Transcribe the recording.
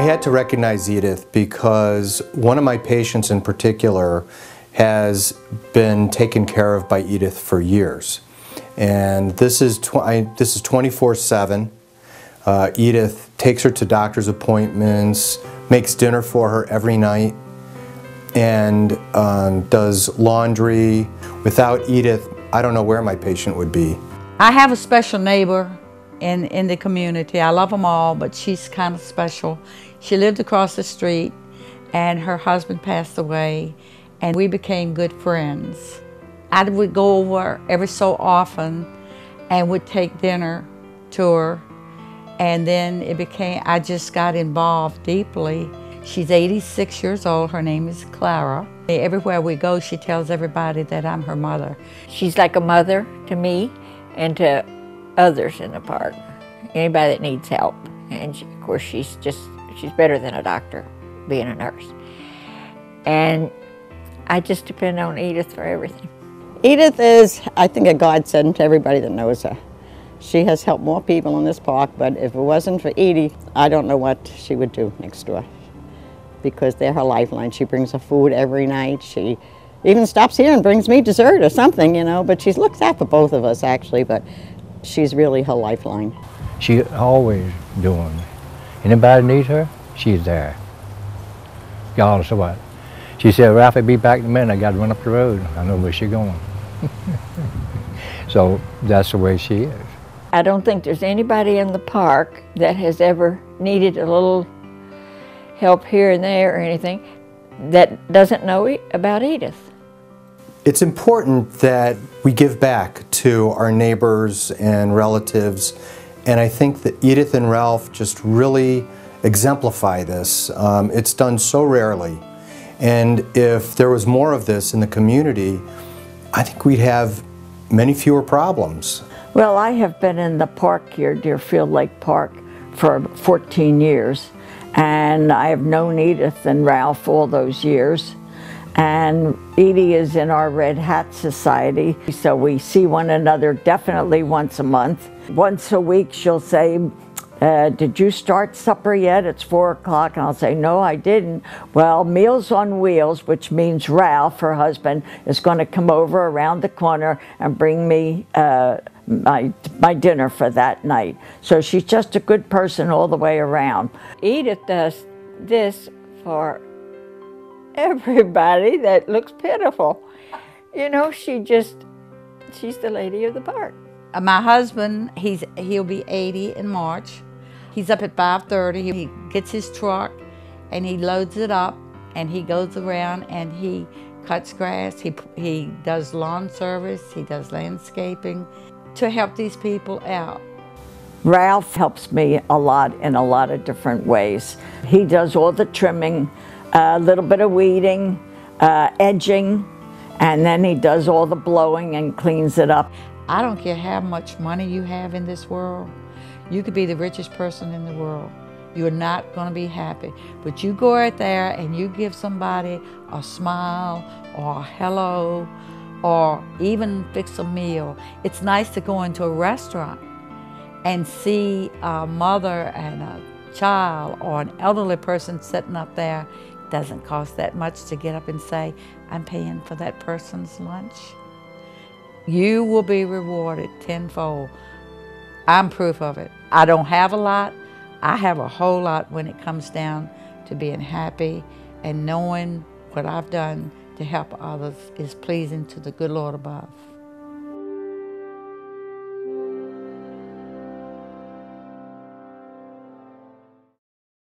had to recognize Edith because one of my patients in particular has been taken care of by Edith for years. And this is 24/7. Edith takes her to doctor's appointments, makes dinner for her every night, and does laundry. Without Edith, I don't know where my patient would be. I have a special neighbor in the community. I love them all, but she's kind of special. She lived across the street, and her husband passed away, and we became good friends. I would go over every so often and would take dinner to her, and then I just got involved deeply. She's 86 years old. Her name is Clara. Everywhere we go, she tells everybody that I'm her mother. She's like a mother to me and to others in the park, anybody that needs help. And of course, she's better than a doctor, being a nurse. And I just depend on Edith for everything. Edith is, I think, a godsend to everybody that knows her. She has helped more people in this park, but if it wasn't for Edith, I don't know what she would do next door, because they're her lifeline. She brings her food every night. She even stops here and brings me dessert or something, you know, but she looks out for both of us, actually, but she's really her lifeline. She's always doing. Anybody needs her, she's there. Regardless of what. She said, "Ralph, I'll be back in a minute. I got to run up the road. I know where she's going." So that's the way she is. I don't think there's anybody in the park that has ever needed a little help here and there or anything that doesn't know about Edith. It's important that we give back to our neighbors and relatives, and I think that Edith and Ralph just really exemplify this. It's done so rarely, and if there was more of this in the community, I think we'd have many fewer problems. Well, I have been in the park here, Deerfield Lake Park, for 14 years. And I have known Edith and Ralph all those years. And Edie is in our Red Hat Society, so we see one another definitely once a month. Once a week she'll say, "Did you start supper yet? It's 4 o'clock." And I'll say, "No, I didn't." "Well, Meals on Wheels," which means Ralph, her husband, is going to come over around the corner and bring me my dinner for that night. So she's just a good person all the way around. Edith does this for everybody that looks pitiful. You know, she's the lady of the park. My husband, he'll be 80 in March. He's up at 5:30. He gets his truck and he loads it up and he goes around and he cuts grass. He does lawn service. He does landscaping to help these people out. Ralph helps me a lot in a lot of different ways. He does all the trimming, a little bit of weeding, edging, and then he does all the blowing and cleans it up. I don't care how much money you have in this world. You could be the richest person in the world. You're not going to be happy. But you go out there and you give somebody a smile or a hello or even fix a meal. It's nice to go into a restaurant and see a mother and a child or an elderly person sitting up there. It doesn't cost that much to get up and say, "I'm paying for that person's lunch." You will be rewarded tenfold. I'm proof of it. I don't have a lot. I have a whole lot when it comes down to being happy and knowing what I've done to help others is pleasing to the good Lord above.